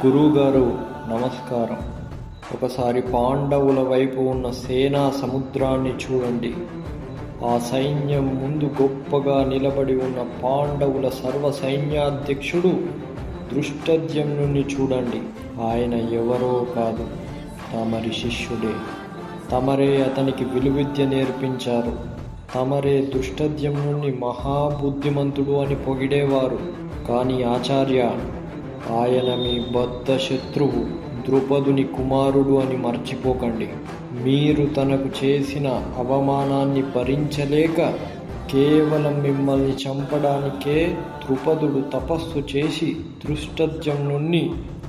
గురువుగారు నమస్కారం. ఒకసారి పాండవుల వైపు ఉన్న సేనా సముద్రాన్ని చూడండి. ఆ సైన్యం ముందు గొప్పగా నిలబడి ఉన్న పాండవుల సర్వ సైన్యాధ్యక్షుడు ధృష్టద్యుమ్నుని చూడండి. ఆయన ఎవరో కాదు, తమరి శిష్యుడే. తమరే అతనికి విలువిద్య నేర్పించారు. తమరే ధృష్టద్యుమ్నుని మహాబుద్ధిమంతుడు అని పొగిడేవారు. కానీ ఆచార్య, ఆయన మీ బద్ధ శత్రువు, ద్రుపదుని కుమారుడు అని మర్చిపోకండి. మీరు తనకు చేసిన అవమానాన్ని భరించలేక కేవలం మిమ్మల్ని చంపడానికే ద్రుపదుడు తపస్సు చేసి ధృష్టద్యుమ్నుని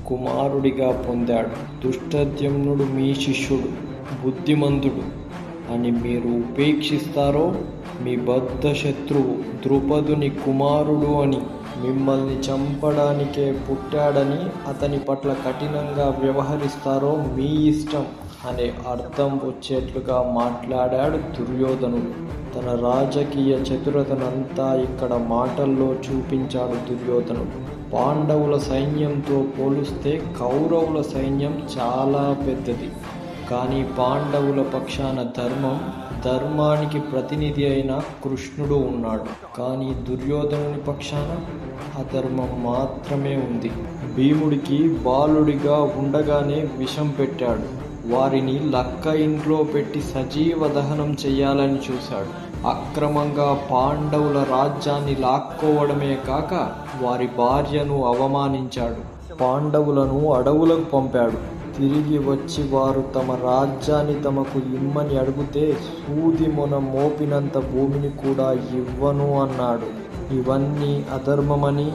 కుమారుడిగా పొందాడు. ధృష్టద్యుమ్నుడు మీ శిష్యుడు, బుద్ధిమంతుడు అని మీరు ఉపేక్షిస్తారో, మీ బద్ధ శత్రువు ద్రుపదుని కుమారుడు అని, మిమ్మల్ని చంపడానికే పుట్టాడని అతని పట్ల కఠినంగా వ్యవహరిస్తారో మీ ఇష్టం అనే అర్థం వచ్చేట్లుగా మాట్లాడాడు దుర్యోధనుడు. తన రాజకీయ చతురతనంతా ఇక్కడ మాటల్లో చూపించాడు దుర్యోధనుడు. పాండవుల సైన్యంతో పోలిస్తే కౌరవుల సైన్యం చాలా పెద్దది. కానీ పాండవుల పక్షాన ధర్మానికి ప్రతినిధి అయిన కృష్ణుడు ఉన్నాడు. కానీ దుర్యోధనుని పక్షాన అధర్మం మాత్రమే ఉంది. భీముడికి బాలుడిగా ఉండగానే విషం పెట్టాడు. వారిని లక్క ఇంట్లో పెట్టి సజీవ దహనం చెయ్యాలని చూశాడు. అక్రమంగా పాండవుల రాజ్యాన్ని లాక్కోవడమే కాక వారి భార్యను అవమానించాడు. పాండవులను అడవులకు పంపాడు. తిరిగి వచ్చి వారు తమ రాజ్యాన్ని తమకు ఇమ్మని అడిగితే సూది మొన మోపినంత భూమిని కూడా ఇవ్వను అన్నాడు. ఇవన్నీ అధర్మమని,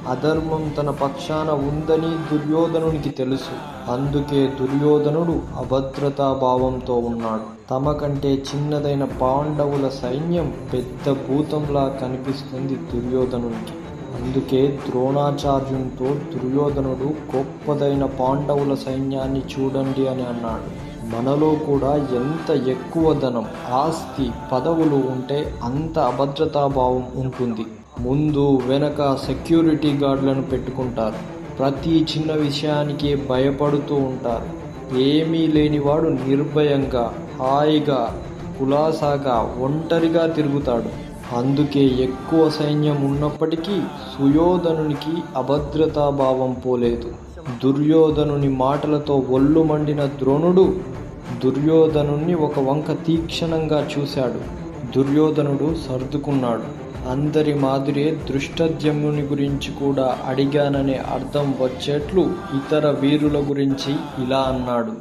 అధర్మం తన పక్షాన ఉందని దుర్యోధనునికి తెలుసు. అందుకే దుర్యోధనుడు అభద్రతాభావంతో ఉన్నాడు. తమ కంటే చిన్నదైన పాండవుల సైన్యం పెద్ద భూతంలా కనిపిస్తుంది దుర్యోధనునికి. అందుకే ద్రోణాచార్యునితో దుర్యోధనుడు గొప్పదైన పాండవుల సైన్యాన్ని చూడండి అని అన్నాడు. మనలో కూడా ఎంత ఎక్కువ ధనం, ఆస్తి, పదవులు ఉంటే అంత అభద్రతాభావం ఉంటుంది. ముందు వెనక సెక్యూరిటీ గార్డులను పెట్టుకుంటారు. ప్రతి చిన్న విషయానికి భయపడుతూ ఉంటారు. ఏమీ లేనివాడు నిర్భయంగా, హాయిగా, కులాసాగా, ఒంటరిగా తిరుగుతాడు. అందుకే ఎక్కువ సైన్యం ఉన్నప్పటికీ సుయోధనునికి అభద్రతాభావం పోలేదు. దుర్యోధనుని మాటలతో ఒళ్ళు మండిన ద్రోణుడు దుర్యోధనుని ఒక వంక తీక్షణంగా చూశాడు. దుర్యోధనుడు సర్దుకున్నాడు. అందరి మాదిరే ధృష్టద్యుమ్నుని గురించి కూడా అడిగాననే అర్థం వచ్చేట్లు ఇతర వీరుల గురించి ఇలా అన్నాడు.